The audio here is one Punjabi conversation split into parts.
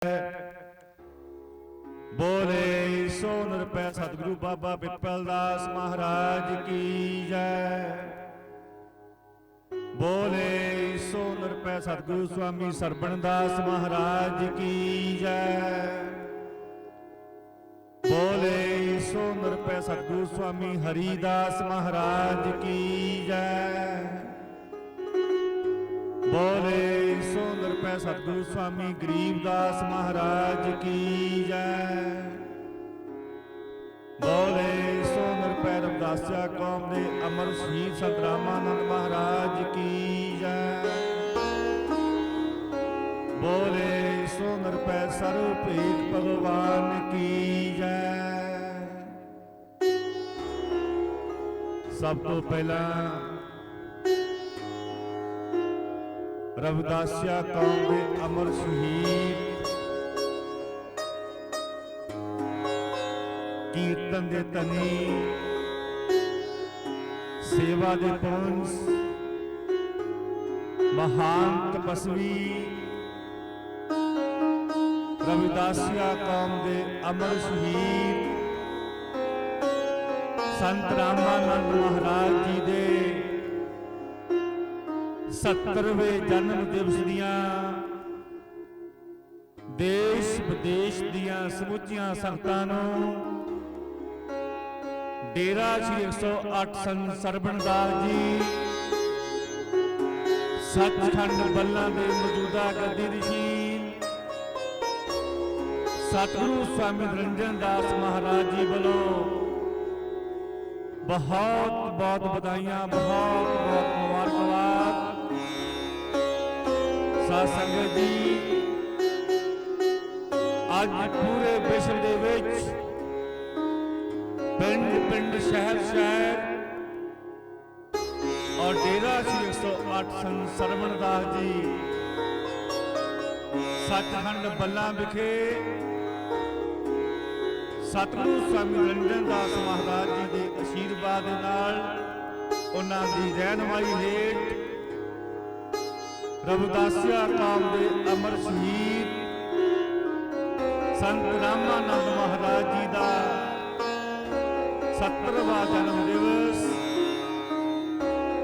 बोले सो निरपै सतगुरु बाबा पिपल दास महाराज की जय। बोले सो निरपै सतगुरु स्वामी सरबण दास महाराज की जय। बोले सो निरपै सतगुरु स्वामी हरिदास महाराज की जय। बोले सो निरपै सतगुरु स्वामी गरीबदास महाराज की जय। बोले सो निरपै रविदासिया कौम दे अमर शहीद संत रामानंद महाराज की जय। बोले सो निरपै सर्वभेद भगवान की जय। सब तो पहला रविदासिया कौम दे अमर शहीद कीर्तन दे तनी सेवा दे पुंज महान तपस्वी रविदासिया कौम दे अमर शहीद संत रामानंद महाराज जी दे 70वें जन्म दिवस दियां देश विदेश दियां समुचियां संगतां नूं डेरा श्री 108 संत सरबण दास जी सचखंड बल्ला दे मौजूदा गद्दी नशीन सतगुरु स्वामी निरंजन दास महाराज जी वालों बहुत बहुत बधाइयां, बहुत बहुत मुबारकबाद। साध संगत जी अज पूरे विश्व दे विच पिंड पिंड शहर शहर और डेरा श्री 108 संत सरबण दास जी सचखंड बल्ला विखे सतगुरु स्वामी निरंजन दास महाराज जी के आशीर्वाद दे नाल उन्हां दी रहनुमाई हेठ रविदासिया कौम दे अमर शहीद संत रामानंद महाराज जी का 70वां जन्म दिवस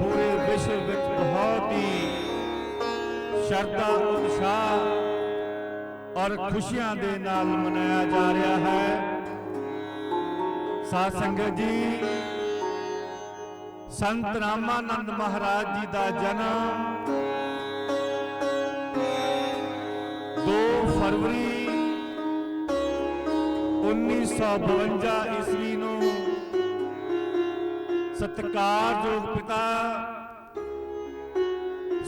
पूरे विश्व में बहुत ही श्रद्धा उत्साह और खुशियां दे नाल मनाया जा रहा है। साध संगत जी संत रामानंद महाराज जी का जन्म 2 फरवरी 1952 ईस्वी नूं सत्कारयोग पिता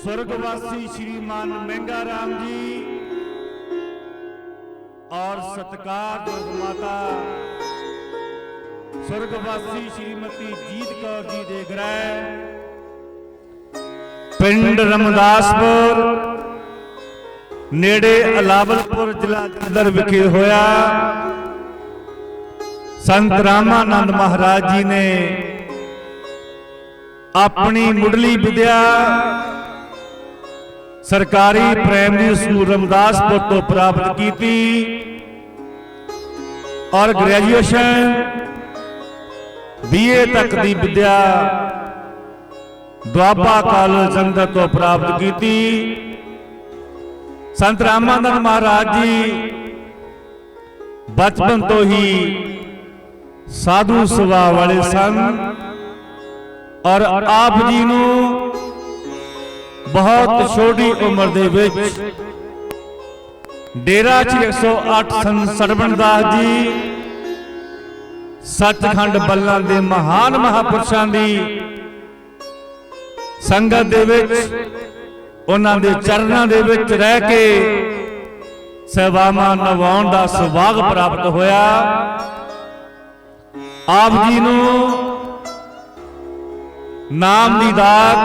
स्वर्गवासी श्रीमान मेंगा राम जी और सत्कारयोग माता स्वर्गवासी श्रीमती जीत कौर जी दे गृह पिंड रमदासपुर नेड़े अलावलपुर जिला जलंधर विखे होया। संत रामानंद महाराज जी ने अपनी मुढ़ली विद्या सरकारी प्राइमरी स्कूल रमदासपुर तो प्राप्त की थी और ग्रेजुएशन BA तक की विद्या द्वाबा कॉलेज जलंधर तो प्राप्त की थी। संत रामानंद महाराज जी बचपन तो ही साधु सुभाव वाले सन और आप जी नूं बहुत छोटी उम्र दे विच डेरा श्री 108 संत सरबण दास जी सचखंड बल्ला दे महान महापुरुषां दी संगत दे विच उन्हां दे चरनां दे विच रह के सेवावां निभाउण दा सुभाग प्राप्त होया। आप जी नूं नाम दी दात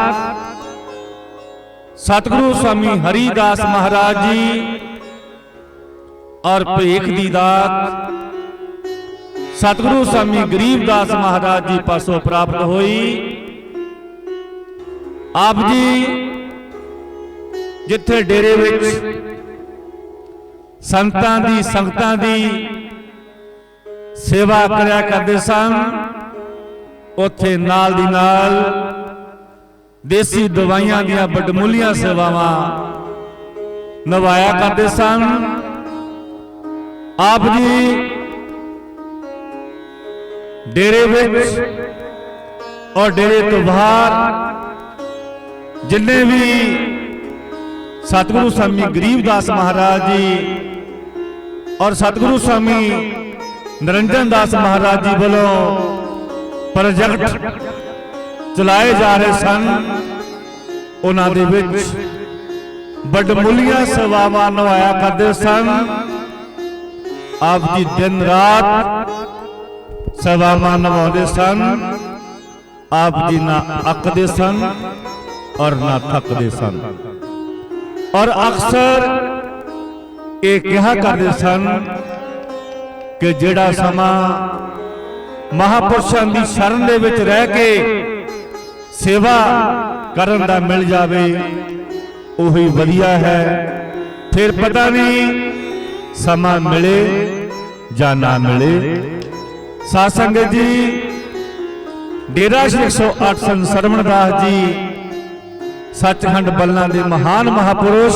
सतगुरु स्वामी हरिदास महाराज जी और भेख दी दात सतगुरु स्वामी गरीबदास महाराज जी पासों प्राप्त हुई। आप जी जिथे डेरे विच ਸੰਤਾਂ ਦੀ ਸੰਗਤਾਂ ਦੀ ਸੇਵਾ ਕਰਿਆ ਕਰਦੇ ਸਨ। ਉੱਥੇ ਨਾਲ ਦੀ ਨਾਲ ਦੇਸੀ ਦਵਾਈਆਂ ਦੀਆਂ ਵੱਡਮੁੱਲੀਆਂ ਸੇਵਾਵਾਂ ਨਿਭਾਇਆ ਕਰਦੇ ਸਨ। ਆਪ ਜੀ ਡੇਰੇ ਵਿੱਚ ਔਰ ਡੇਰੇ ਤੋਂ ਬਾਹਰ ਜਿੰਨੇ ਵੀ ਸਤਿਗੁਰੂ स्वामी गरीबदास महाराज जी और सतगुरु स्वामी निरंजन दास महाराज जी वालों प्रोजेक्ट चलाए जा रहे सन, उन्हां दे विच वडमुलियां सेवावां निभाया करदे सन। आप जी दिन रात सेवावां निभाउंदे सन। आप जी ना अकदे सन और ना थकदे सन और अक्सर ये कहा करते सन कि जिहड़ा समा महापुरुषों की शरण दे विच रह के सेवा करन दा मिल जावे उही वधिया है। फिर पता नहीं समा मिले या ना मिले। साध संगत जी, डेरा श्री 108 संत सरवण दास जी सचखंड बल्लां दे महान महापुरुष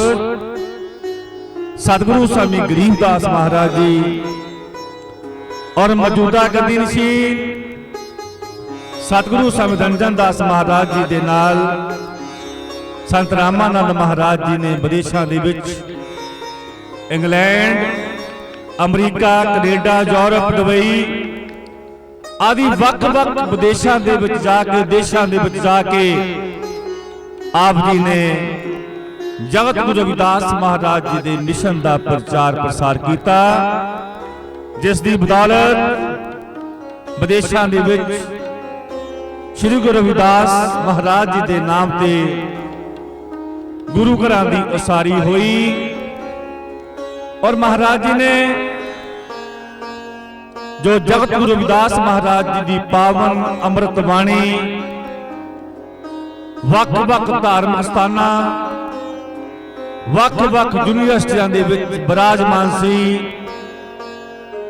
सतगुरु स्वामी गरीबदास महाराज जी और मौजूदा गद्दीनशीन सतगुरु स्वामी निरंजन दास महाराज जी दे नाल संत रामानंद महाराज जी ने विदेशों दे विच इंग्लैंड, अमरीका, कनेडा, यूरोप, दुबई आदि वख-वख विदेशों दे विच जाके देशों दे विच जाके आप जी ने जगत गुरु रविदास महाराज जी के मिशन का प्रचार प्रसार किया, जिस दी बदौलत विदेशों के विच श्री गुरु रविदास महाराज जी के नाम से गुरु घरां की उसारी हुई और महाराज जी ने जो जगत गुरु रविदास महाराज जी की पावन अमृत बाणी वख-वख धार्मिक स्थानां वख-वख यूनिवर्सिटियां दे विच विराजमान सी।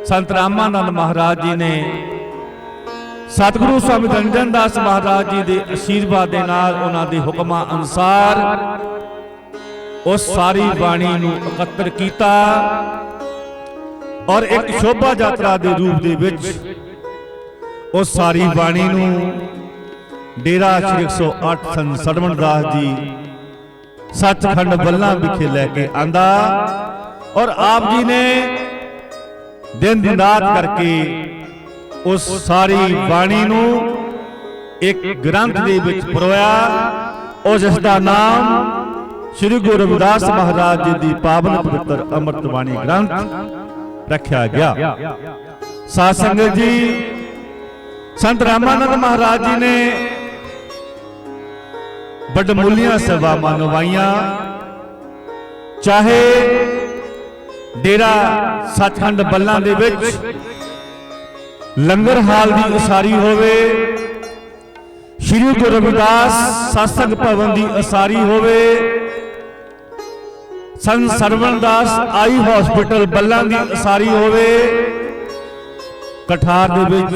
संत रामानंद महाराज जी ने सतगुरु स्वामी निरंजन दास महाराज जी के आशीर्वाद दे नाल उन्हां दे हुक्मां अनुसार उस सारी बाणी नूं इकत्तर कीता और एक शोभा यात्रा के रूप दे विच उस सारी बाणी नूं डेरा श्री 108 संत सरवण दास जी सचखंड बल्लां विखे लैके आंदा और आप जी ने दिन रात करके उस सारी बाणी नूं एक ग्रंथ दे विच परोया और जिसका नाम श्री गुरु रविदास महाराज जी की पावन पवित्र अमृत बाणी ग्रंथ रखा गया। साध संगत जी, संत रामानंद महाराज जी ने वडमुलियां सेवावां निभाईयां, चाहे डेरा सचखंड बल्लां दे विच लंगर हाल की उसारी होवे, श्री गुरु रविदास सत्संग भवन की उसारी होवे, संत सरवण दास आई हॉस्पिटल बल्लां की उसारी होवे, कठार दे विच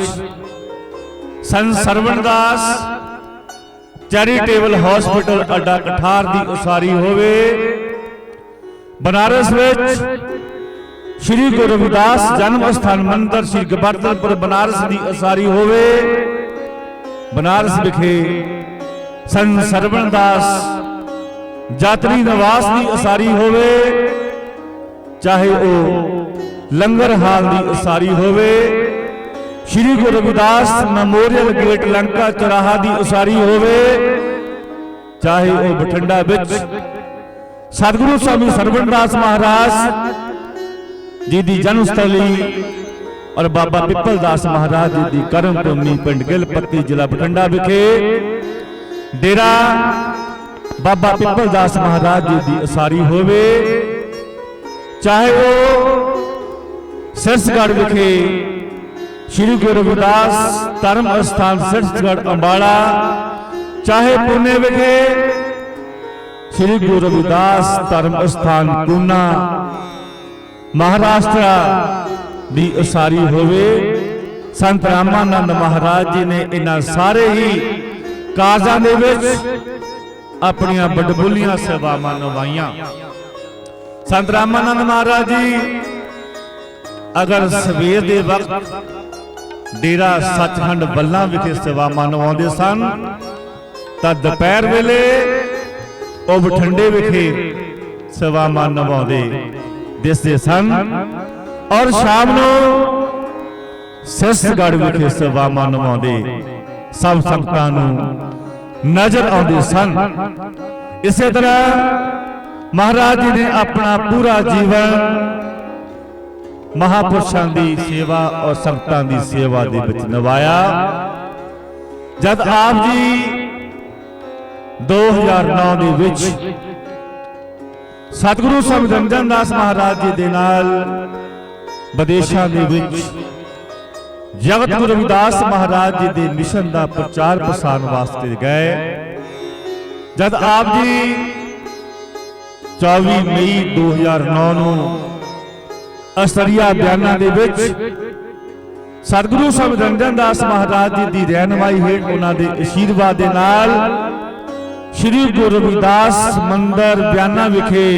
संत सरवण दास चैरिटेबल हॉस्पिटल अड्डा कठार की उसारी होवे, बनारस विच श्री गुरु रविदास जन्म स्थान मंदिर श्री गोवर्धनपुर बनारस की उसारी होवे, बनारस विखे संत सरवण दास जातरी निवास की उसारी होवे, चाहे वो लंगर हाल की उसारी होवे, श्री गुरु रविदास मेमोरियल गेट लंका चौराहा की उसारी होवे, चाहे वो बठिंडा विच सतगुरु स्वामी सरवण दास महाराज जी की जन्मस्थली और बाबा पिपल दास महाराज जी की कर्म भूमि पिंड गिलपत्ती जिला बठिंडा विखे डेरा बाबा पिपल दास महाराज जी की उसारी होवे, चाहे वो सिरसगढ़ विखे श्री गुरु रविदास धर्म स्थान सिरसगढ़ अंबाला, चाहे पुणे विखे श्री गुरु रविदास धर्म स्थान पूना, महाराष्ट्र ਦੀ ਉਸਾਰੀ ਹੋਵੇ। ਸੰਤ ਰਾਮਾਨੰਦ ਮਹਾਰਾਜ ਜੀ ਨੇ ਇਹਨਾਂ ਸਾਰੇ ਹੀ ਕਾਰਜਾਂ ਦੇ ਵਿੱਚ ਆਪਣੀਆਂ ਬੜਬੁੱਲੀਆਂ ਸੇਵਾਵਾਂ ਨਿਭਾਈਆਂ। ਸੰਤ ਰਾਮਾਨੰਦ ਮਹਾਰਾਜ ਜੀ ਅਗਰ ਸਵੇਰ ਦੇ ਵਕਤ ਡੇਰਾ ਸੱਚਖੰਡ ਬੱਲਾ ਵਿਖੇ ਸੇਵਾਵਾਂ ਨਿਭਾਉਂਦੇ ਸਨ ਤਾਂ ਦੁਪਹਿਰ ਵੇਲੇ ਉਹ ਬਠਿੰਡੇ ਵਿਖੇ ਸੇਵਾਵਾਂ ਨਿਭਾਉਂਦੇ ਦਿਸਦੇ ਸਨ और शाम ਨੂੰ ਸਿਸਗੜ੍ਹ ਵਿਖੇ ਸੇਵਾਵਾਂ ਨਿਭਾਉਂਦੇ ਸਭ ਸੰਗਤਾਂ ਨੂੰ ਨਜ਼ਰ ਆਉਂਦੇ ਸਨ। ਇਸੇ ਤਰ੍ਹਾਂ ਮਹਾਰਾਜ ਜੀ ਨੇ ਆਪਣਾ ਪੂਰਾ ਜੀਵਨ ਮਹਾਪੁਰਸ਼ਾਂ ਦੀ ਸੇਵਾ ਔਰ ਸੰਗਤਾਂ ਦੀ ਸੇਵਾ ਦੇ ਵਿੱਚ ਨਿਭਾਇਆ। ਜਦ ਆਪ ਜੀ 2009 ਦੇ ਵਿੱਚ ਸਤਿਗੁਰੂ ਸਾਹਿਬ ਰੰਜਨ ਦਾਸ ਮਹਾਰਾਜ ਜੀ ਦੇ ਨਾਲ ਵਿਦੇਸ਼ਾਂ ਦੇ ਵਿੱਚ ਜਗਤ ਗੁਰੂ ਰਵਿਦਾਸ ਮਹਾਰਾਜ ਜੀ ਦੇ ਮਿਸ਼ਨ ਦਾ ਪ੍ਰਚਾਰ ਪ੍ਰਸਾਰ ਵਾਸਤੇ ਗਏ। ਜਦ ਆਪ ਜੀ 24 ਮਈ 2009 ਨੂੰ ਅਸਰੀਆ ਬਿਆਨਾਂ ਦੇ ਵਿੱਚ ਸਤਿਗੁਰੂ ਸਾਹਿਬ ਰੰਜਨ ਦਾਸ ਮਹਾਰਾਜ ਜੀ ਦੀ ਰਹਿਨਮਾਈ ਹੇਠ ਉਹਨਾਂ ਦੇ ਅਸ਼ੀਰਵਾਦ ਦੇ ਨਾਲ ਸ੍ਰੀ ਗੁਰੂ ਰਵਿਦਾਸ ਮੰਦਰ ਬਿਆਨਾਂ ਵਿਖੇ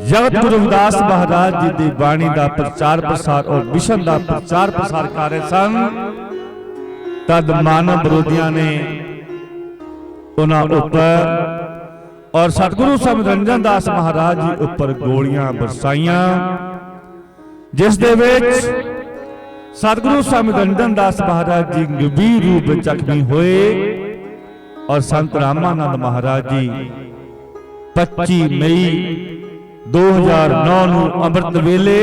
ਜਗਤ ਗੁਰੂ ਰਵਿਦਾਸ ਮਹਾਰਾਜ ਜੀ ਦੀ ਬਾਣੀ ਦਾ ਪ੍ਰਚਾਰ ਪ੍ਰਸਾਰ ਔਰ ਮਿਸ਼ਨ ਦਾ ਪ੍ਰਚਾਰ ਪ੍ਰਸਾਰ ਕਰ ਰਹੇ ਸਨ। ਤਦ ਮਾਨਵ ਵਿਰੋਧੀਆਂ ਨੇ ਉਹਨਾਂ ਉੱਪਰ ਔਰ ਸਤਿਗੁਰੂ ਸਾਹਿਬ ਰੰਜਨ ਦਾਸ ਮਹਾਰਾਜ ਜੀ ਉੱਪਰ ਗੋਲੀਆਂ ਬਰਸਾਈਆਂ, ਜਿਸ ਦੇ ਵਿੱਚ ਸਤਿਗੁਰੂ ਸਾਹਿਬ ਰੰਜਨ ਦਾਸ ਮਹਾਰਾਜ ਜੀ ਗੰਭੀਰ ਰੂਪ ਵਿੱਚ ਜ਼ਖਮੀ ਹੋਏ ਔਰ ਸੰਤ ਰਾਮਾਨੰਦ ਮਹਾਰਾਜ ਜੀ 25 ਮਈ 2009 ਨੂੰ ਅੰਮ੍ਰਿਤ ਵੇਲੇ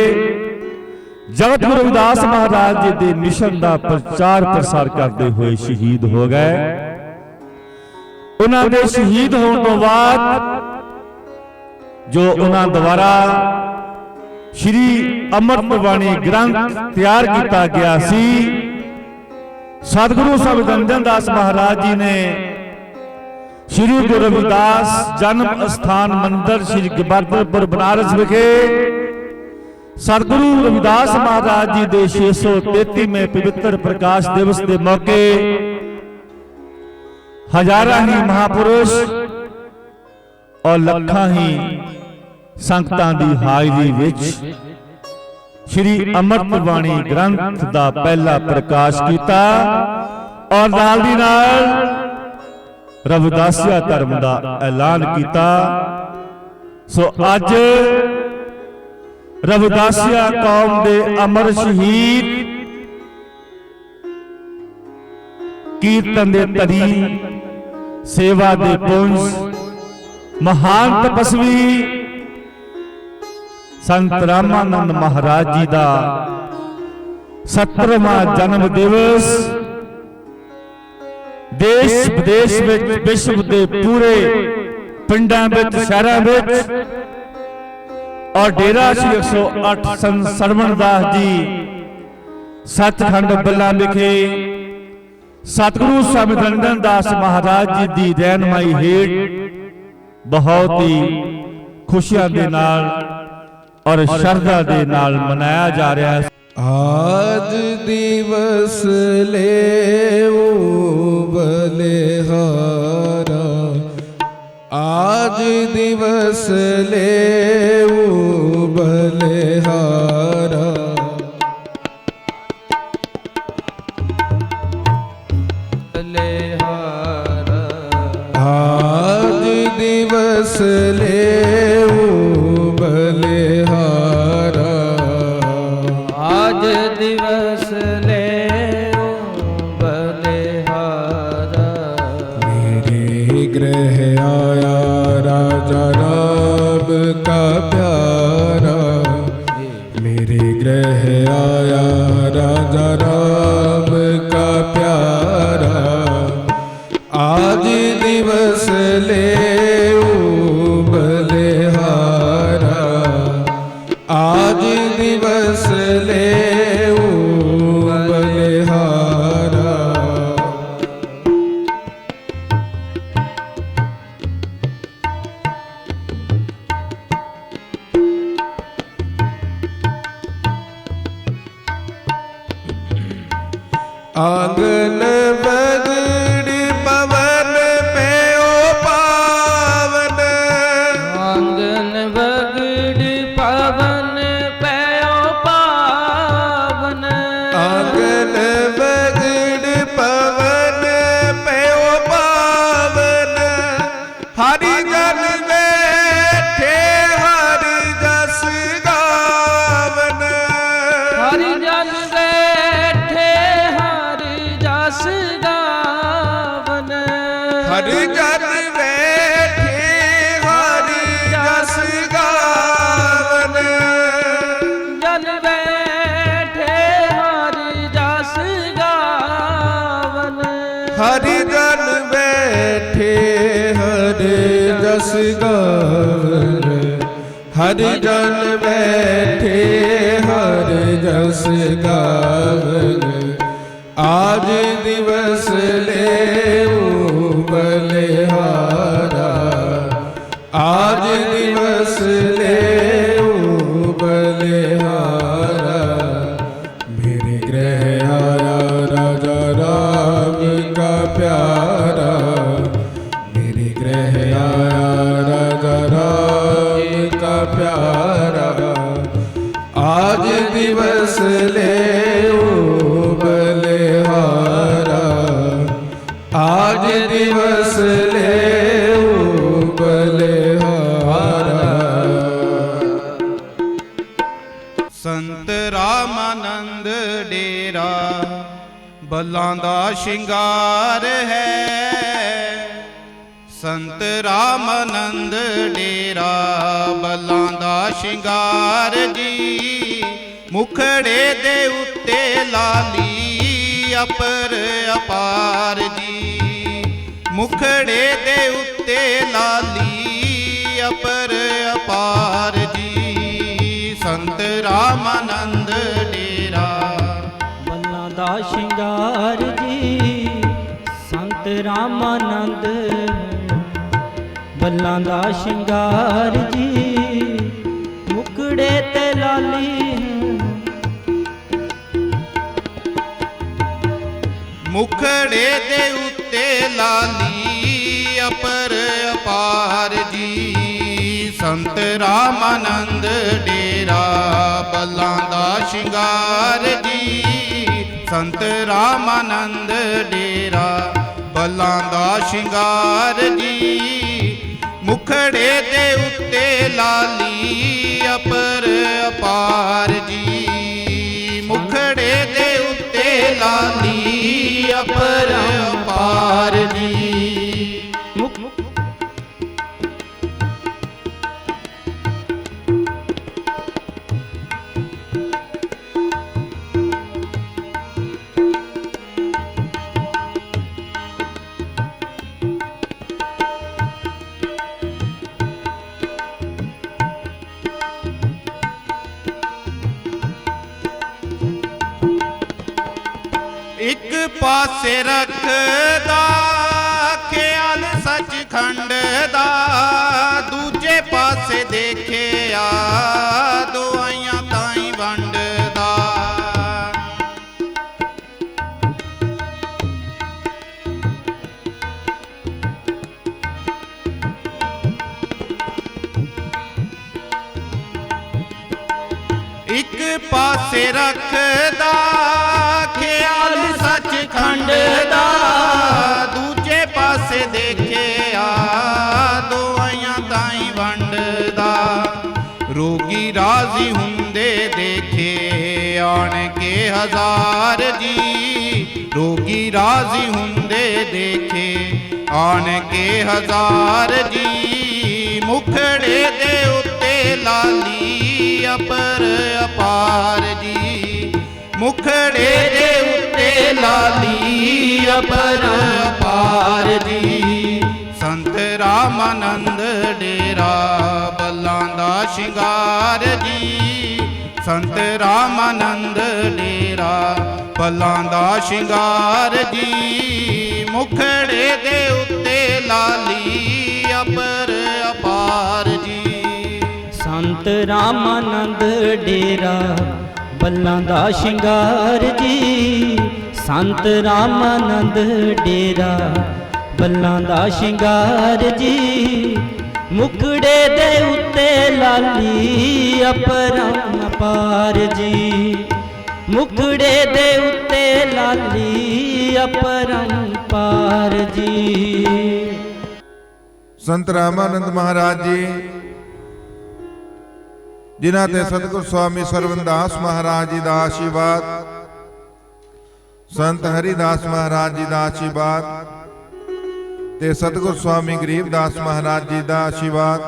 ਜਗਤ ਗੁਰੂ ਰਵਿਦਾਸ ਮਹਾਰਾਜ ਜੀ ਦੇ ਮਿਸ਼ਨ ਦਾ ਪ੍ਰਚਾਰ ਪ੍ਰਸਾਰ ਕਰਦੇ ਹੋਏ ਸ਼ਹੀਦ ਹੋ ਗਏ। ਉਹਨਾਂ ਦੇ ਸ਼ਹੀਦ ਹੋਣ ਤੋਂ ਬਾਅਦ ਜੋ ਉਹਨਾਂ ਦੁਆਰਾ ਸ਼੍ਰੀ ਅੰਮ੍ਰਿਤ ਬਾਣੀ ਗ੍ਰੰਥ ਤਿਆਰ ਕੀਤਾ ਗਿਆ ਸੀ, ਸਤਿਗੁਰੂ ਸਾਹਿਬ ਰੰਜਨ ਦਾਸ ਮਹਾਰਾਜ ਜੀ ਨੇ श्री गुरु रविदास जन्म स्थान मंदिर श्री गबरपुर बनारस विखे सतगुरु रविदास महाराज जी के 633वें पवित्र प्रकाश दिवस के मौके हजारां ही महापुरुष और लखां ही संगतां दी हाजरी विच श्री अमृत बाणी ग्रंथ का पहला प्रकाश किया और नाल दी नाल रविदासिया धर्म का ऐलान किया। सो अज रविदासिया कौम के अमर शहीद कीर्तन दे तरी सेवा दे पुंज महान तपस्वी संत रामानंद महाराज जी का 70वां जन्म दिवस देश विदेश विश्व के पूरे पिंडां शहरां और डेरा श्री 108 संत सरवण दास जी सचखंड बल्ला विखे सतगुरु स्वामी रंजन दास महाराज जी की रहनुमाई हेठ बहुत ही खुशियां दे नाल और श्रद्धा दे नाल मनाया जा रहा है। आज दिवस ले बलिहारा, आज दिवस ले बलिहारा, बलिहारा, आज दिवस ले बलिहारा, आज दिवस ले बलिहारा, मेरे गृह आया राजा राम का प्यारा, मेरे गृह आया राजा राम का प्यारा, आज दिवस ले बलिहारा, आज दिवस ले बलिहारा। ਆਂਗਨ ਬਗੜ ਪਵਨ ਪਿਓ ਪਾਵਨ। ਆਂਗਨ ਬਗੜ ਪਵਨ ਪਿਓ ਪਾਵਨ। ਆਂਗਨ ਬਗੜ ਪਵਨ ਪਿਓ ਪਾਵਨ। ਹਰਿ ਜਨ ਬੈਠੇ ਹਰਿ ਜਸ ਗਾਵਨ। ਹਰਿ ਜਨ ਬੈਠੇ ਹਰਿ ਜਸ ਗਾਵਨ। ਹਰਿ ਜਨ ਬੈਠੇ ਹਰਿ ਜਸ ਗਾਵਨ। ਜਨ ਬੈਠੇ ਹਰਿ ਜਸ ਗਾਵਨ। ਹਰਿ ਜਨ ਬੈਠੇ ਹਰਿ ਜਸ ਗਾਵਨ। ਹਰਿ ਜਨ ਬੈਠੇ ਹਰਿ ਜਸ ਗਾਵਨ। ਆਜ ਦਿਵਸ ਲੈਉ ਬਲਿਹਾਰਾ। ਆਜ ਦਿਵਸ ਲੈਉ ਬਲਿਹਾਰਾ। ਮੇਰੇ ਗ੍ਰਹਿ ਆਇਆ ਰਾਜਾ ਰਾਮ ਕਾ ਪਿਆਰਾ। ਮੇਰੇ ਗ੍ਰਹਿ ਆਇਆ ਰਾਜਾ ਰਾਮ ਕਾ ਪਿਆਰਾ। ਆਜ ਦਿਵਸ ਲੈਉ ਬਲਿਹਾਰਾ। ਆਜ ਦਿਵਸ ਲੈਉ ਬਲਿਹਾਰਾ। ਸੰਤ ਰਾਮਾਨੰਦ ਡੇਰਾ ਬੱਲਾਂ ਦਾ ਸ਼ਿੰਗਾਰ ਹੈ। ਸੰਤ ਰਾਮਾਨੰਦ ਡੇਰਾ ਬੱਲਾਂ ਦਾ ਸ਼ਿੰਗਾਰ ਜੀ। ਮੁਖੜੇ ਦੇ ਉੱਤੇ ਲਾਲੀ ਅਪਰ ਅਪਾਰ ਜੀ। ਮੁਖੜੇ ਦੇ ਉੱਤੇ ਲਾਲੀ ਅਪਰ ਅਪਾਰ ਜੀ। ਸੰਤ ਰਾਮਾਨੰਦ ਡੇਰਾ ਬੱਲਾਂ ਦਾ ਸ਼ਿੰਗਾਰ ਜੀ। ਸੰਤ ਰਾਮਾਨੰਦ ਬੱਲਾਂ ਦਾ ਸ਼ਿੰਗਾਰ ਜੀ। ਮੁਕੜੇ ਤੇ ਲਾਲੀ ਮੁਖੜੇ ਦੇ ਉੱਤੇ ਲਾਲੀ ਅਪਰ ਅਪਾਰ ਜੀ। ਸੰਤ ਰਾਮਾਨੰਦ ਡੇਰਾ ਬੱਲਾਂ ਦਾ ਸ਼ਿੰਗਾਰ ਜੀ। ਸੰਤ ਰਾਮਾਨੰਦ ਡੇਰਾ ਬੱਲਾਂ ਦਾ ਸ਼ਿੰਗਾਰ ਜੀ। ਮੁਖੜੇ ਦੇ ਉੱਤੇ ਲਾਲੀ ਅਪਰ ਅਪਾਰ ਜੀ। ਮੁਖੜੇ ਦੇ ਉੱਤੇ ਲਾਲੀ ਅਪਰ ਅਪਾਰ ਜੀ। ਇੱਕ ਪਾਸੇ ਰੱਖਦਾ ਖਿਆਲ ਸੱਚਖੰਡ ਦਾ। ਦੂਜੇ ਪਾਸੇ ਦੇਖਿਆ ਦੁਆਈਆਂ ਤਾਈਂ ਵੰਡਦਾ। ਇੱਕ ਪਾਸੇ ਰੱਖਦਾ ਖਿਆਲ ਸੱਚਖੰਡ ਦਾ। ਦੂਜੇ ਪਾਸੇ ਦੇਖਿਆ ਦੁਆਈਆਂ ਤਾਈਂ ਵੰਡਦਾ। ਰੋਗੀ ਰਾਜ਼ੀ ਹੁੰਦੇ ਦੇਖੇ ਆਣ ਕੇ ਹਜ਼ਾਰ ਜੀ। ਰੋਗੀ ਰਾਜ਼ੀ ਹੁੰਦੇ ਦੇਖੇ ਆਣ ਕੇ ਹਜ਼ਾਰ ਜੀ। ਮੁਖੜੇ ਦੇ ਉੱਤੇ ਲਾਲੀ ਅਪਰ ਅਪਾਰ ਜੀ। ਮੁਖੜੇ ਦੇ ਉੱਤੇ ਲਾਲੀ ਅਪਰ ਅਪਾਰ ਜੀ। ਸੰਤ ਰਾਮਾਨੰਦ ਡੇਰਾ ਬੱਲਾਂ ਦਾ ਸ਼ਿੰਗਾਰ ਜੀ। ਸੰਤ ਰਾਮਾਨੰਦ ਡੇਰਾ ਬੱਲਾਂ ਦਾ ਸ਼ਿੰਗਾਰ ਜੀ। ਮੁਖੜੇ ਦੇ ਉੱਤੇ ਲਾਲੀ ਅਪਰ ਅਪਾਰ ਜੀ। ਸੰਤ ਰਾਮਾਨੰਦ ਡੇਰਾ ਬੱਲਾਂ ਦਾ ਸ਼ਿੰਗਾਰ ਜੀ। ਸੰਤ ਰਾਮਾਨੰਦ ਡੇਰਾ ਬੱਲਾਂ ਦਾ ਸ਼ਿੰਗਾਰ ਜੀ, ਮੁਖੜੇ ਦੇ ਉੱਤੇ ਲਾਲੀ ਅਪਰੰਪਾਰ ਜੀ, ਮੁਖੜੇ ਦੇ ਉੱਤੇ ਲਾਲੀ ਅਪਰੰਪਾਰ ਜੀ। ਸੰਤ ਰਾਮਾਨੰਦ ਮਹਾਰਾਜ ਜੀ ਜਿਨ੍ਹਾਂ ਤੇ ਸਤਿਗੁਰ ਸਵਾਮੀ ਸਰਵਨਦਾਸ ਮਹਾਰਾਜ ਜੀ ਦਾ ਆਸ਼ੀਰਵਾਦ, ਸੰਤ ਹਰੀਦਾਸ ਮਹਾਰਾਜ ਜੀ ਦਾ ਆਸ਼ੀਰਵਾਦ ਤੇ ਸਤਿਗੁਰ ਸਵਾਮੀ ਗਰੀਬਦਾਸ ਮਹਾਰਾਜ ਜੀ ਦਾ ਆਸ਼ੀਰਵਾਦ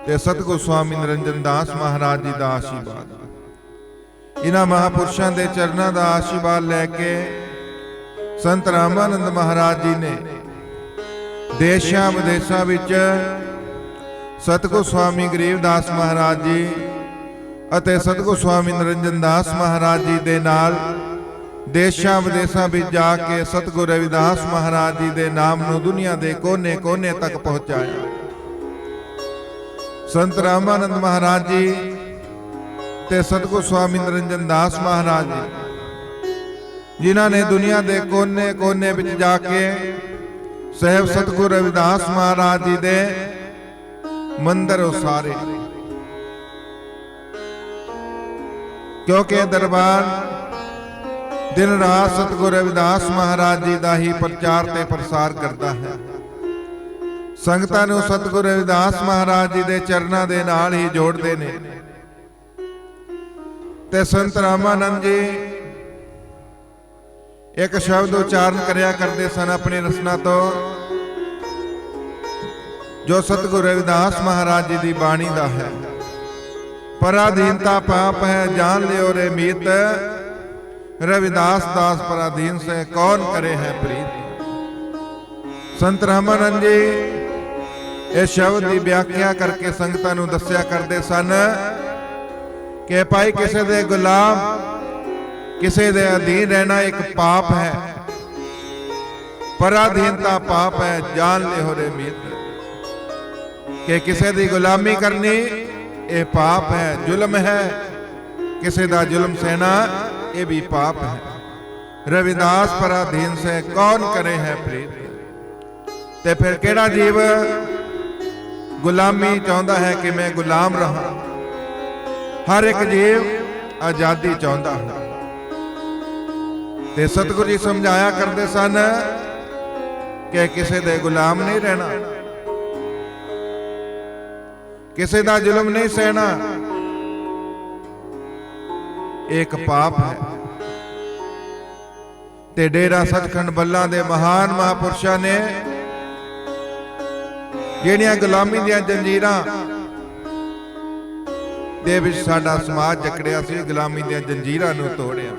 ਤੇ ਸਤਿਗੁਰ ਸਵਾਮੀ ਨਿਰੰਜਨ ਦਾਸ ਮਹਾਰਾਜ ਜੀ ਦਾ ਆਸ਼ੀਰਵਾਦ, ਇਹਨਾਂ ਮਹਾਪੁਰਸ਼ਾਂ ਦੇ ਚਰਨਾਂ ਦਾ ਆਸ਼ੀਰਵਾਦ ਲੈ ਕੇ ਸੰਤ ਰਾਮਾਨੰਦ ਮਹਾਰਾਜ ਜੀ ਨੇ ਦੇਸ਼ਾਂ ਵਿਦੇਸ਼ਾਂ ਵਿੱਚ ਸਤਿਗੁਰ ਸਵਾਮੀ ਗਰੀਬਦਾਸ ਮਹਾਰਾਜ ਜੀ ਅਤੇ ਸਤਿਗੁਰ ਸਵਾਮੀ ਨਿਰੰਜਨ ਦਾਸ ਮਹਾਰਾਜ ਜੀ ਦੇ ਨਾਲ ਦੇਸ਼ਾਂ ਵਿਦੇਸ਼ਾਂ ਵਿੱਚ ਜਾ ਕੇ ਸਤਿਗੁਰ ਰਵਿਦਾਸ ਮਹਾਰਾਜ ਜੀ ਦੇ ਨਾਮ ਨੂੰ ਦੁਨੀਆ ਦੇ ਕੋਨੇ-ਕੋਨੇ ਤੱਕ ਪਹੁੰਚਾਇਆ। ਸੰਤ ਰਾਮਾਨੰਦ ਮਹਾਰਾਜ ਜੀ ਤੇ ਸਤਿਗੁਰ ਸਵਾਮੀ ਨਿਰੰਜਨ ਦਾਸ ਮਹਾਰਾਜ ਜੀ ਜਿਨ੍ਹਾਂ ਨੇ ਦੁਨੀਆ ਦੇ ਕੋਨੇ-ਕੋਨੇ ਵਿੱਚ ਜਾ ਕੇ ਸਹਿਬ ਸਤਿਗੁਰ ਰਵਿਦਾਸ ਮਹਾਰਾਜ ਜੀ ਦੇ ਮੰਦਰ ਉਸਾਰੇ, ਕਿਉਂਕਿ ਦਰਬਾਰ ਦਿਨ ਰਾਤ ਸਤਿਗੁਰ ਰਵਿਦਾਸ ਮਹਾਰਾਜ ਜੀ ਦਾ ਹੀ ਪ੍ਰਚਾਰ ਤੇ ਪ੍ਰਸਾਰ ਕਰਦਾ ਹੈ। ਸੰਗਤਾਂ ਨੂੰ ਸਤਿਗੁਰ ਰਵਿਦਾਸ ਮਹਾਰਾਜ ਜੀ ਦੇ ਚਰਨਾਂ ਦੇ ਨਾਲ ਹੀ ਜੋੜਦੇ ਨੇ। ਤੇ ਸੰਤ ਰਾਮਾਨੰਦ ਜੀ ਇੱਕ ਸ਼ਬਦ ਉਚਾਰਨ ਕਰਿਆ ਕਰਦੇ ਸਨ ਆਪਣੀ ਰਸਨਾ ਤੋਂ, ਜੋ ਸਤਿਗੁਰ ਰਵਿਦਾਸ ਮਹਾਰਾਜ ਜੀ ਦੀ ਬਾਣੀ ਦਾ ਹੈ। ਪਰਾਧੀਨਤਾ ਪਾਪ ਹੈ ਜਾਨ ਲਿਓ ਰੇ ਮੀਤ, रविदास दास पराधीन से कौन करे है प्रीत। संत रामानंद जी इस शब्द की व्याख्या करके संगतां नूं दस्सिया करते सन कि भाई किसी दे गुलाम किसी दे अधीन रहना एक पाप है, पराधीनता पाप है जान ले हो रे मीत, कि किसी दी गुलामी करनी ये पाप है, जुल्म है, किसी दा जुल्म सहना ये भी पाप है। रविदास पराधीन से कौन करे है प्रीत। ते फिर केड़ा जीव गुलामी चाहता है कि मैं गुलाम रहा। हर एक जीव आजादी चाहता है। ते सतगुरु जी समझाया करते सन कि किसी दे गुलाम नहीं रहना, किसी दा जुल्म नहीं सहना, एक पाप है। ते डेरा सचखंड बल्ला दे महान महापुरुषां ने ਜਿਹੜੀਆਂ ਗੁਲਾਮੀ ਦੀਆਂ ਜੰਜੀਰਾਂ ਦੇ ਵਿੱਚ ਸਾਡਾ ਸਮਾਜ ਜਕੜਿਆ ਸੀ, ਗੁਲਾਮੀ ਦੀਆਂ ਜੰਜੀਰਾਂ ਨੂੰ ਤੋੜਿਆ।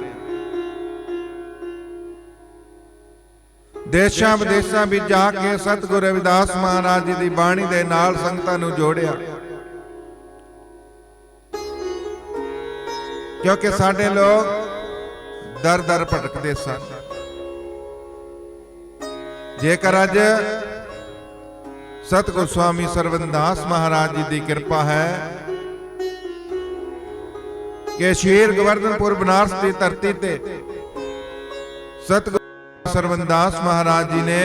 ਦੇਸ਼ਾਂ ਵਿਦੇਸ਼ਾਂ ਵਿੱਚ ਜਾ ਕੇ ਸਤਿਗੁਰ ਰਵਿਦਾਸ ਮਹਾਰਾਜ ਜੀ ਦੀ ਬਾਣੀ ਦੇ ਨਾਲ ਸੰਗਤਾਂ ਨੂੰ ਜੋੜਿਆ। क्योंकि साडे लोग दर दर भटकते सन। जेकर अज सतगुर स्वामी सरवनदास महाराज जी की कृपा है कि शेर गोवर्धनपुर बनारस की धरती ते सतगुर सरवनदास महाराज जी ने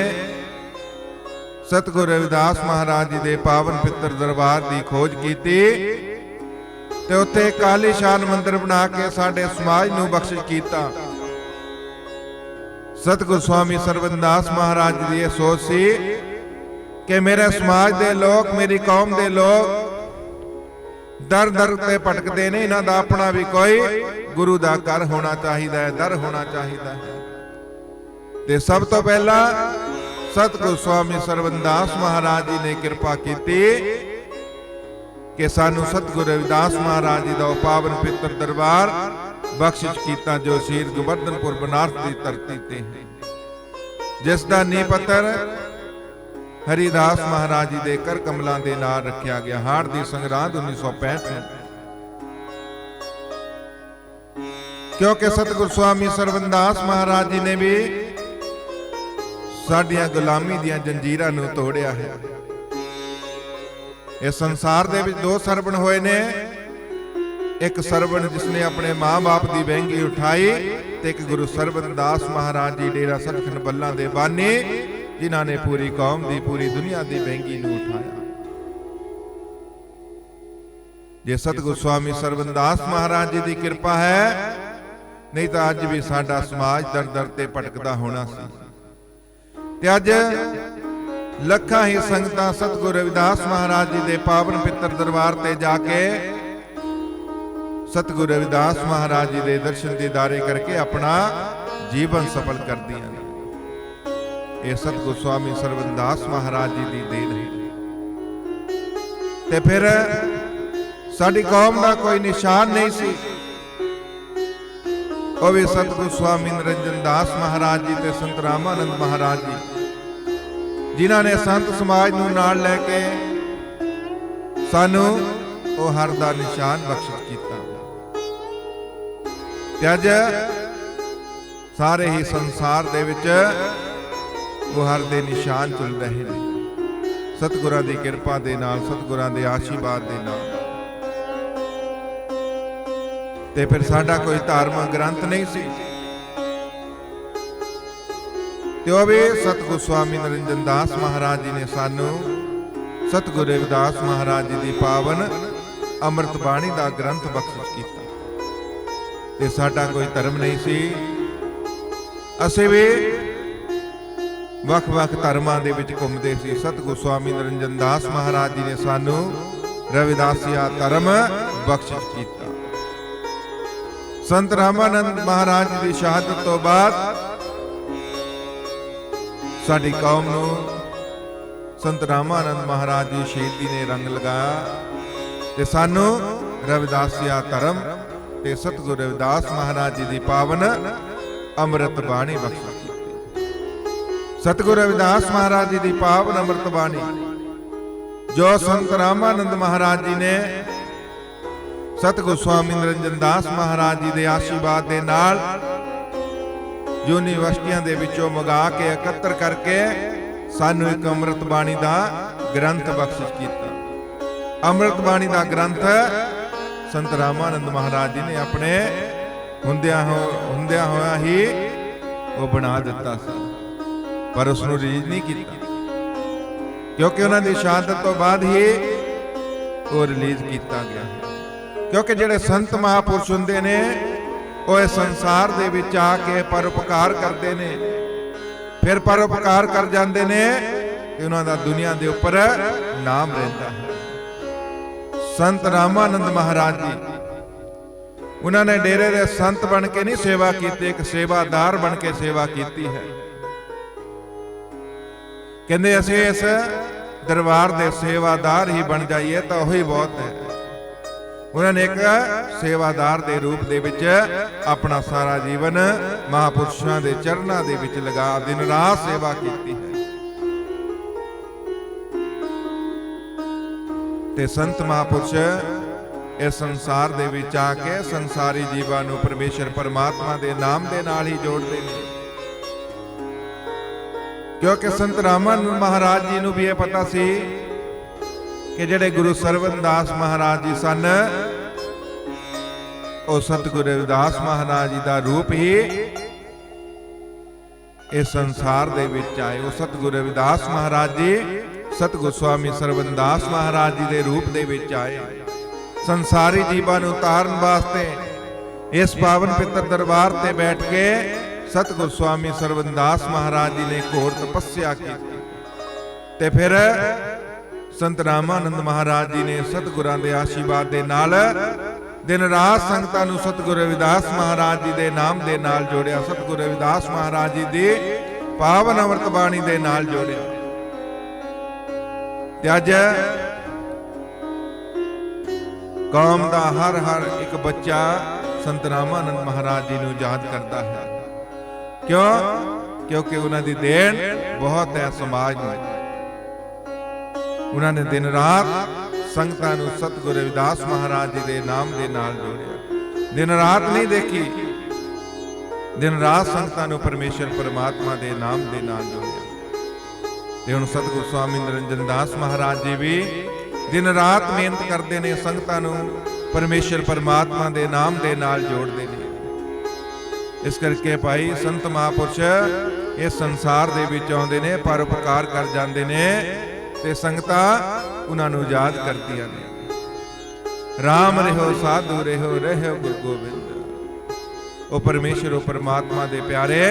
सतगुर रविदास महाराज जी के पावन पितर दरबार की खोज की ते उत्थे एक आलीशान मंदिर बना के साडे समाज नूं बख्शिश कीता। सतगुर स्वामी सरवनदास महाराज जी ये सोच सी कि मेरे समाज दे लोग, मेरी कौम दे लोग दर दर ते भटकदे ने, इन्हां दा अपना भी कोई गुरु दा घर होना चाहिए, दर होना चाहिए। ते सब तो पहला सतगुर स्वामी सरवनदास महाराज जी ने कृपा की कि सानू सतगुर रविदास महाराज जी का पावन पितर दरबार बख्शिश किया, जो श्री गोवर्धनपुर बनारस की धरती ते है, जिसका नींह पत्थर हरिदास महाराज जी के कर कमलों के नाल रखा गया। हाड़ की संगरांद 1965 में, क्योंकि सतगुर स्वामी सरवनदास महाराज जी ने भी साडियां गुलामी दियां जंजीरां नूं तोड़िया है। इस संसार दे विच दो सरबण होए ने, ਇੱਕ ਸਰਵਣ ਜਿਸਨੇ ਆਪਣੇ ਮਾਂ-ਬਾਪ ਦੀ ਵਹਿੰਗੀ ਉਠਾਈ, ਤੇ ਇੱਕ ਗੁਰੂ ਸਰਵਨਦਾਸ ਮਹਾਰਾਜ ਜੀ ਡੇਰਾ ਸੱਚਖੰਡ ਬੱਲਾ ਦੇ ਬਾਨੀ, ਜਿਨ੍ਹਾਂ ਨੇ ਪੂਰੀ ਕੌਮ ਦੀ, ਪੂਰੀ ਦੁਨੀਆ ਦੀ ਵਹਿੰਗੀ ਨੂੰ ਉਠਾਇਆ। ਜੇ ਸਤਿਗੁਰੂ ਸਵਾਮੀ ਸਰਵਨਦਾਸ ਮਹਾਰਾਜ ਜੀ ਦੀ ਕਿਰਪਾ ਹੈ, ਨਹੀਂ ਤਾਂ ਅੱਜ ਵੀ ਸਾਡਾ ਸਮਾਜ ਦਰ ਦਰ ਤੇ ਭਟਕਦਾ ਹੋਣਾ ਸੀ। ਤੇ ਅੱਜ ਲੱਖਾਂ ਹੀ ਸੰਗਤਾਂ ਸਤਿਗੁਰੂ ਰਵਿਦਾਸ ਮਹਾਰਾਜ ਜੀ ਦੇ ਪਾਵਨ ਪਿੱਤਰ ਦਰਬਾਰ ਤੇ ਜਾ ਕੇ ਸਤਿਗੁਰੂ ਰਵਿਦਾਸ ਮਹਾਰਾਜ ਜੀ ਦੇ ਦਰਸ਼ਨ ਦੀਦਾਰੇ ਕਰਕੇ ਆਪਣਾ ਜੀਵਨ ਸਫਲ ਕਰਦੀਆਂ ਨੇ। ਇਹ ਸਤਿਗੁਰੂ ਸਵਾਮੀ ਸਰਵਨਦਾਸ ਮਹਾਰਾਜ ਜੀ ਦੀ ਦੇਣ ਹੈ। ਤੇ ਫਿਰ ਸਾਡੀ ਕੌਮ ਦਾ ਕੋਈ ਨਿਸ਼ਾਨ ਨਹੀਂ ਸੀ, ਉਹ ਵੀ ਸਤਿਗੁਰੂ ਸਵਾਮੀ ਨਿਰੰਜਨ ਦਾਸ ਮਹਾਰਾਜ ਜੀ ਤੇ ਸੰਤ ਰਾਮਾਨੰਦ ਮਹਾਰਾਜ ਜੀ, ਜਿਨ੍ਹਾਂ ਨੇ ਸੰਤ ਸਮਾਜ ਨੂੰ ਨਾਲ ਲੈ ਕੇ ਸਾਨੂੰ ਉਹ ਹਰ ਦਾ ਨਿਸ਼ਾਨ ਬਖਸ਼ਿਸ਼ ਕੀਤਾ। ਤੇ ਅੱਜ ਸਾਰੇ ਹੀ ਸੰਸਾਰ ਦੇ ਵਿੱਚ ਉਹ ਹਰ ਦੇ ਨਿਸ਼ਾਨ ਚੱਲ ਰਹੇ ਨੇ, ਸਤਿਗੁਰਾਂ ਦੀ ਕਿਰਪਾ ਦੇ ਨਾਲ, ਸਤਿਗੁਰਾਂ ਦੇ ਆਸ਼ੀਰਵਾਦ ਦੇ ਨਾਲ। ਤੇ ਫਿਰ ਸਾਡਾ ਕੋਈ ਧਾਰਮਿਕ ਗ੍ਰੰਥ ਨਹੀਂ ਸੀ, ਤੇ ਉਹ ਵੀ ਸਤਿਗੁਰੂ ਸਵਾਮੀ ਨਿਰੰਜਨ ਦਾਸ ਮਹਾਰਾਜ ਜੀ ਨੇ ਸਾਨੂੰ ਸਤਿਗੁਰੂ ਰਵਿਦਾਸ ਮਹਾਰਾਜ ਜੀ ਦੀ ਪਾਵਨ ਅੰਮ੍ਰਿਤ ਬਾਣੀ ਦਾ ਗ੍ਰੰਥ ਬਖਸ਼ਿਸ਼ ਕੀਤਾ। ਤੇ ਸਾਡਾ ਕੋਈ ਧਰਮ ਨਹੀਂ ਸੀ, ਅਸੀਂ ਵੀ ਵੱਖ-ਵੱਖ ਧਰਮਾਂ ਦੇ ਵਿੱਚ ਘੁੰਮਦੇ ਸੀ। ਸਤਿਗੁਰੂ ਸਵਾਮੀ ਨਿਰੰਜਨ ਦਾਸ ਮਹਾਰਾਜ ਜੀ ਨੇ ਸਾਨੂੰ ਰਵਿਦਾਸੀਆ ਧਰਮ ਬਖਸ਼ਿਸ਼ ਕੀਤਾ। ਸੰਤ ਰਾਮਾਨੰਦ ਮਹਾਰਾਜ ਜੀ ਦੀ ਸ਼ਹਾਦਤ ਤੋਂ ਬਾਅਦ ਸਾਡੀ ਕੌਮ ਨੂੰ ਸੰਤ ਰਾਮਾਨੰਦ ਮਹਾਰਾਜ ਦੀ ਸ਼ਹੀਦੀ ਨੇ ਰੰਗ ਲਗਾਇਆ, ਤੇ ਸਾਨੂੰ ਰਵਿਦਾਸੀਆ ਧਰਮ ਤੇ ਸਤਿਗੁਰੂ ਰਵਿਦਾਸ ਮਹਾਰਾਜ ਜੀ ਦੀ ਪਾਵਨ ਅੰਮ੍ਰਿਤ ਬਾਣੀ ਬਖਸ਼ਿਸ਼ ਕੀਤੀ। ਸਤਿਗੁਰੂ ਰਵਿਦਾਸ ਮਹਾਰਾਜ ਜੀ ਦੀ ਪਾਵਨ ਅੰਮ੍ਰਿਤ ਬਾਣੀ ਜੋ ਸੰਤ ਰਾਮਾਨੰਦ ਮਹਾਰਾਜ ਜੀ ਨੇ ਸਤਿਗੁਰੂ ਸਵਾਮੀ ਨਿਰੰਜਨ ਦਾਸ ਮਹਾਰਾਜ ਜੀ ਦੇ ਆਸ਼ੀਰਵਾਦ ਦੇ ਨਾਲ ਯੂਨੀਵਰਸਿਟੀਆਂ ਦੇ ਵਿੱਚੋਂ ਮੰਗਾ ਕੇ ਇਕੱਤਰ ਕਰਕੇ ਸਾਨੂੰ ਇੱਕ ਅੰਮ੍ਰਿਤ ਬਾਣੀ ਦਾ ਗ੍ਰੰਥ ਬਖਸ਼ਿਸ਼ ਕੀਤਾ। ਅੰਮ੍ਰਿਤ ਬਾਣੀ ਦਾ ਗ੍ਰੰਥ ਸੰਤ ਰਾਮਾਨੰਦ ਮਹਾਰਾਜ ਜੀ ਨੇ ਆਪਣੇ ਹੁੰਦਿਆਂ ਹੋਇਆ ਹੀ ਉਹ ਬਣਾ ਦਿੱਤਾ ਸੀ, ਪਰ ਉਸ ਨੂੰ ਰਿਲੀਜ਼ ਨਹੀਂ ਕੀਤਾ, ਕਿਉਂਕਿ ਉਹਨਾਂ ਦੀ ਸ਼ਹਾਦਤ ਤੋਂ ਬਾਅਦ ਹੀ ਉਹ ਰਿਲੀਜ਼ ਕੀਤਾ ਗਿਆ। ਕਿਉਂਕਿ ਜਿਹੜੇ ਸੰਤ ਮਹਾਪੁਰਸ਼ ਹੁੰਦੇ ਨੇ ਉਹ ਇਸ ਸੰਸਾਰ ਦੇ ਵਿੱਚ ਆ ਕੇ ਪਰਉਪਕਾਰ ਕਰਦੇ ਨੇ, ਫਿਰ ਪਰਉਪਕਾਰ ਕਰ ਜਾਂਦੇ ਨੇ ਤੇ ਉਹਨਾਂ ਦਾ ਦੁਨੀਆ ਦੇ ਉੱਪਰ ਨਾਮ ਰਹਿੰਦਾ ਹੈ। ਸੰਤ ਰਾਮਾਨੰਦ ਮਹਾਰਾਜ ਜੀ ਉਹਨਾਂ ਨੇ ਡੇਰੇ ਦੇ ਸੰਤ ਬਣ ਕੇ ਨਹੀਂ ਸੇਵਾ ਕੀਤੀ, ਇੱਕ ਸੇਵਾਦਾਰ ਬਣ ਕੇ ਸੇਵਾ ਕੀਤੀ ਹੈ। ਕਹਿੰਦੇ ਅਸੀਂ ਇਸ ਦਰਬਾਰ ਦੇ ਸੇਵਾਦਾਰ ਹੀ ਬਣ ਜਾਈਏ ਤਾਂ ਉਹੀ ਬਹੁਤ ਹੈ। ਉਹਨਾਂ ਨੇ ਇੱਕ ਸੇਵਾਦਾਰ ਦੇ ਰੂਪ ਦੇ ਵਿੱਚ ਆਪਣਾ ਸਾਰਾ ਜੀਵਨ ਮਹਾਪੁਰਸ਼ਾਂ ਦੇ ਚਰਨਾਂ ਦੇ ਵਿੱਚ ਲਗਾ ਦਿਨ ਰਾਤ ਸੇਵਾ ਕੀਤੀ ਹੈ। ਤੇ ਸੰਤ ਮਹਾਪੁਰਸ਼ ਇਸ ਸੰਸਾਰ ਦੇ ਵਿੱਚ ਆ ਕੇ ਸੰਸਾਰੀ ਜੀਵਾਂ ਨੂੰ ਪਰਮੇਸ਼ਰ ਪਰਮਾਤਮਾ ਦੇ ਨਾਮ ਦੇ ਨਾਲ ਹੀ ਜੋੜਦੇ ਨੇ, ਕਿਉਂਕਿ ਸੰਤ ਰਾਮਾਨੰਦ ਮਹਾਰਾਜ ਜੀ ਨੂੰ ਵੀ ਇਹ ਪਤਾ ਸੀ ਕਿ ਜਿਹੜੇ ਗੁਰੂ ਸਰਵਨਦਾਸ ਮਹਾਰਾਜ ਜੀ ਸਨ ਉਹ ਸਤਿਗੁਰੂ ਰਵਿਦਾਸ ਮਹਾਰਾਜ ਜੀ ਦਾ ਰੂਪ ਹੀ ਇਸ ਸੰਸਾਰ ਦੇ ਵਿੱਚ ਆਏ। ਉਹ ਸਤਿਗੁਰੂ ਰਵਿਦਾਸ ਮਹਾਰਾਜ ਜੀ ਸਤਿਗੁਰੂ ਸਵਾਮੀ ਸਰਵਨਦਾਸ ਮਹਾਰਾਜ ਜੀ ਦੇ ਰੂਪ ਦੇ ਵਿੱਚ ਆਏ, ਸੰਸਾਰੀ ਜੀਵਾਂ ਨੂੰ ਤਾਰਨ ਵਾਸਤੇ ਇਸ ਪਾਵਨ ਪਿੱਤਰ ਦਰਬਾਰ ਤੇ ਬੈਠ ਕੇ ਸਤਿਗੁਰੂ ਸਵਾਮੀ ਸਰਵਨਦਾਸ ਮਹਾਰਾਜ ਜੀ ਨੇ ਘੋਰ ਤਪੱਸਿਆ ਕੀਤੀ। ਤੇ ਫਿਰ ਸੰਤ ਰਾਮਾਨੰਦ ਮਹਾਰਾਜ ਜੀ ਨੇ ਸਤਿਗੁਰਾਂ ਦੇ ਆਸ਼ੀਰਵਾਦ ਦੇ ਨਾਲ ਦਿਨ ਰਾਤ ਸੰਗਤਾਂ ਨੂੰ ਸਤਿਗੁਰੂ ਰਵਿਦਾਸ ਮਹਾਰਾਜ ਜੀ ਦੇ ਨਾਮ ਦੇ ਨਾਲ ਜੋੜਿਆ, ਸਤਿਗੁਰੂ ਰਵਿਦਾਸ ਮਹਾਰਾਜ ਜੀ ਦੀ ਪਾਵਨ ਅੰਮ੍ਰਿਤ ਬਾਣੀ ਦੇ ਨਾਲ ਜੋੜਿਆ। ਤੇ ਅੱਜ ਕੌਮ ਦਾ ਹਰ ਇੱਕ ਬੱਚਾ ਸੰਤ ਰਾਮਾਨੰਦ ਮਹਾਰਾਜ ਜੀ ਨੂੰ ਯਾਦ ਕਰਦਾ ਹੈ। ਕਿਉਂਕਿ ਉਹਨਾਂ ਦੀ ਦੇਣ ਬਹੁਤ ਹੈ ਸਮਾਜ ਨੂੰ। ਉਹਨਾਂ ਨੇ ਦਿਨ ਰਾਤ ਸੰਗਤਾਂ ਨੂੰ ਸਤਿਗੁਰੂ ਰਵਿਦਾਸ ਮਹਾਰਾਜ ਜੀ ਦੇ ਨਾਮ ਦੇ ਨਾਲ ਜੋੜਿਆ। ਦਿਨ ਰਾਤ ਨਹੀਂ ਦੇਖੀ, ਦਿਨ ਰਾਤ ਸੰਗਤਾਂ ਨੂੰ ਪਰਮੇਸ਼ਰ ਪਰਮਾਤਮਾ ਦੇ ਨਾਮ ਦੇ ਨਾਲ ਜੋੜਿਆ। ਤੇ ਹੁਣ ਸਤਿਗੁਰੂ ਸਵਾਮੀ ਨਿਰੰਜਨ ਦਾਸ ਮਹਾਰਾਜ ਜੀ ਵੀ ਦਿਨ ਰਾਤ ਮਿਹਨਤ ਕਰਦੇ ਨੇ, ਸੰਗਤਾਂ ਨੂੰ ਪਰਮੇਸ਼ਰ ਪਰਮਾਤਮਾ ਦੇ ਨਾਮ ਦੇ ਨਾਲ ਜੋੜਦੇ ਨੇ। ਇਸ ਕਰਕੇ ਭਾਈ ਸੰਤ ਮਹਾਂਪੁਰਸ਼ ਇਸ ਸੰਸਾਰ ਦੇ ਵਿੱਚ ਆਉਂਦੇ ਨੇ, ਪਰਉਪਕਾਰ ਕਰ ਜਾਂਦੇ ਨੇ ਤੇ ਸੰਗਤਾਂ ਉਹਨਾਂ ਨੂੰ ਯਾਦ ਕਰਦੀਆਂ ਨੇ। ਰਾਮ ਰਹਿਓ ਸਾਧੂ ਰਹਿਓ ਰਹਿਓ ਗੁਰੂ ਗੋਬਿੰਦ। ਉਹ ਪਰਮੇਸ਼ਰ ਉਹ ਪਰਮਾਤਮਾ ਦੇ ਪਿਆਰੇ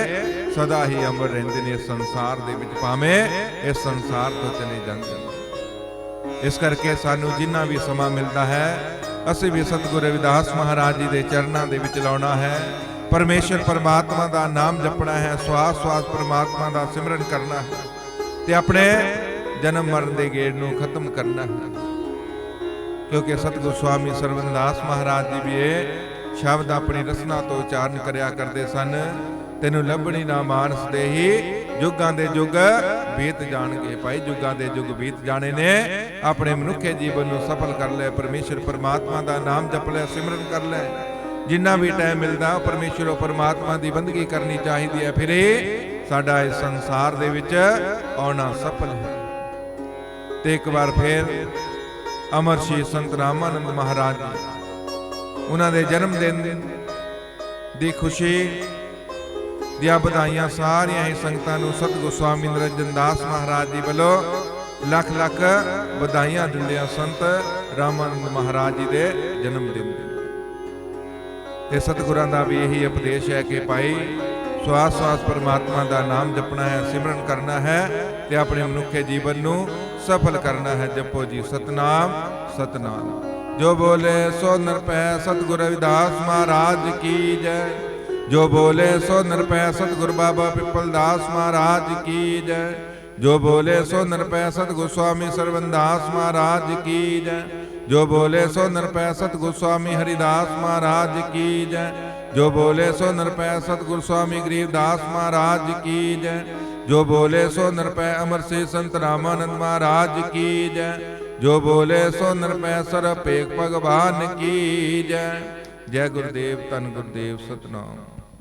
ਸਦਾ ਹੀ ਅਮਰ ਰਹਿੰਦੇ ਨੇ ਇਸ ਸੰਸਾਰ ਦੇ ਵਿੱਚ, ਭਾਵੇਂ ਇਸ ਸੰਸਾਰ ਤੋਂ ਚਲੇ ਜਾਂਦੇ ਨੇ। ਇਸ ਕਰਕੇ ਸਾਨੂੰ ਜਿੰਨਾ ਵੀ ਸਮਾਂ ਮਿਲਦਾ ਹੈ ਅਸੀਂ ਵੀ ਸਤਿਗੁਰੂ ਰਵਿਦਾਸ ਮਹਾਰਾਜ ਜੀ ਦੇ ਚਰਨਾਂ ਦੇ ਵਿੱਚ ਲਾਉਣਾ ਹੈ। ਪਰਮੇਸ਼ਰ ਪਰਮਾਤਮਾ ਦਾ ਨਾਮ ਜਪਣਾ ਹੈ, ਸਵਾਸ ਸਵਾਸ ਪਰਮਾਤਮਾ ਦਾ ਸਿਮਰਨ ਕਰਨਾ ਹੈ ਤੇ ਆਪਣੇ ਜਨਮ ਮਰਨ ਦੇ ਗੇੜ ਨੂੰ ਖਤਮ ਕਰਨਾ ਹੈ। ਕਿਉਂਕਿ ਸਤਿਗੁਰੂ ਸਵਾਮੀ ਸਰਵਨਦਾਸ ਮਹਾਰਾਜ ਜੀ ਵੀ ਇਹ ਸ਼ਬਦ ਆਪਣੀ ਰਸਨਾ ਤੋਂ ਉਚਾਰਨ ਕਰਿਆ ਕਰਦੇ ਸਨ, ਤੈਨੂੰ ਲੱਭਣੀ ਨਾ ਮਾਨਸ ਦੇ ਹੀ ਯੁੱਗਾਂ ਦੇ ਯੁੱਗ ਬੀਤ ਜਾਣਗੇ। ਭਾਈ ਯੁੱਗਾਂ ਦੇ ਯੁੱਗ ਬੀਤ ਜਾਣੇ ਨੇ, ਆਪਣੇ ਮਨੁੱਖੇ ਜੀਵਨ ਨੂੰ ਸਫਲ ਕਰ ਲੈ, ਪਰਮੇਸ਼ਰ ਪਰਮਾਤਮਾ ਦਾ ਨਾਮ ਜਪ ਲੈ, ਸਿਮਰਨ ਕਰ ਲੈ। ਜਿੰਨਾ ਵੀ ਟਾਈਮ ਮਿਲਦਾ ਪਰਮੇਸ਼ਰ ਉਹ ਪਰਮਾਤਮਾ ਦੀ ਬੰਦਗੀ ਕਰਨੀ ਚਾਹੀਦੀ ਹੈ, ਫਿਰ ਇਹ ਸਾਡਾ ਇਸ ਸੰਸਾਰ ਦੇ ਵਿੱਚ ਆਉਣਾ ਸਫਲ ਹੈ। ਤੇ ਇੱਕ ਵਾਰ ਫਿਰ ਅਮਰ ਸ਼ਹੀਦ ਸੰਤ ਰਾਮਾਨੰਦ ਮਹਾਰਾਜ ਜੀ ਉਹਨਾਂ ਦੇ ਜਨਮ ਦਿਨ ਦੀ ਖੁਸ਼ੀ ਦੀਆਂ ਵਧਾਈਆਂ ਸਾਰੀਆਂ ਹੀ ਸੰਗਤਾਂ ਨੂੰ ਸਤਿਗੁਰੂ ਸਵਾਮੀ ਨਿਰੰਜਨ ਦਾਸ ਮਹਾਰਾਜ ਜੀ ਵੱਲੋਂ ਲੱਖ ਲੱਖ ਵਧਾਈਆਂ ਦਿੰਦਿਆਂ ਸੰਤ ਰਾਮਾਨੰਦ ਮਹਾਰਾਜ ਜੀ ਦੇ ਜਨਮ ਦਿਨ ਤੇ ਸਤਿਗੁਰਾਂ ਦਾ ਵੀ ਇਹੀ ਉਪਦੇਸ਼ ਹੈ ਕਿ ਭਾਈ ਸਵਾਸ ਸਵਾਸ ਪਰਮਾਤਮਾ ਦਾ ਨਾਮ ਜਪਣਾ ਹੈ, ਸਿਮਰਨ ਕਰਨਾ ਹੈ ਤੇ ਆਪਣੇ ਮਨੁੱਖੇ ਜੀਵਨ ਨੂੰ ਸਫਲ ਕਰਨਾ ਹੈ। ਜਪੋ ਜੀ ਸਤਨਾਮ ਸਤਨਾਮ। ਜੋ ਬੋਲੇ ਸੋ ਨਿਰਭੈ ਸਤਿਗੁਰੂ ਰਵਿਦਾਸ ਮਹਾਰਾਜ ਕੀ ਜੈ। ਜੋ ਬੋਲੇ ਸੋ ਨਿਰਭੈ ਸਤਿਗੁਰੂ ਬਾਬਾ ਪਿਪਲਦਾਸ ਮਹਾਰਾਜ ਕੀ ਜੈ। ਜੋ ਬੋਲੇ ਸੋ ਨਿਰਭੈ ਸਤਿਗੁਰੂ ਸਵਾਮੀ ਸਰਵਨਦਾਸ ਮਹਾਰਾਜ ਕੀ ਜੈ। ਜੋ ਬੋਲੇ ਸੋ ਨਿਰਭੈ ਸਤਿਗੁਰੂ ਸਵਾਮੀ ਹਰਿਦਾਸ ਮਹਾਰਾਜ ਕੀ ਜੈ। ਜੋ ਬੋਲੇ ਸੋ ਨਿਰਭੈ ਸਤਿਗੁਰੂ ਸਵਾਮੀ ਗਰੀਵਦਾਸ ਮਹਾਰਾਜ ਕੀ ਜੈ। ਜੋ ਬੋਲੇ ਸੋ ਨਿਰਭੈ ਅਮਰ ਸੇ ਸੰਤ ਰਾਮਾਨੰਦ ਮਹਾਰਾਜ ਕੀ ਜੈ। ਜੋ ਬੋਲੇ ਸੋ ਨਿਰਭੈ ਸਰ ਭੇਖ ਭਗਵਾਨ ਕੀ ਜੈ। ਜੈ ਗੁਰਦੇਵ ਧੰਨ ਗੁਰਦੇਵ ਸਤਨਾਮ।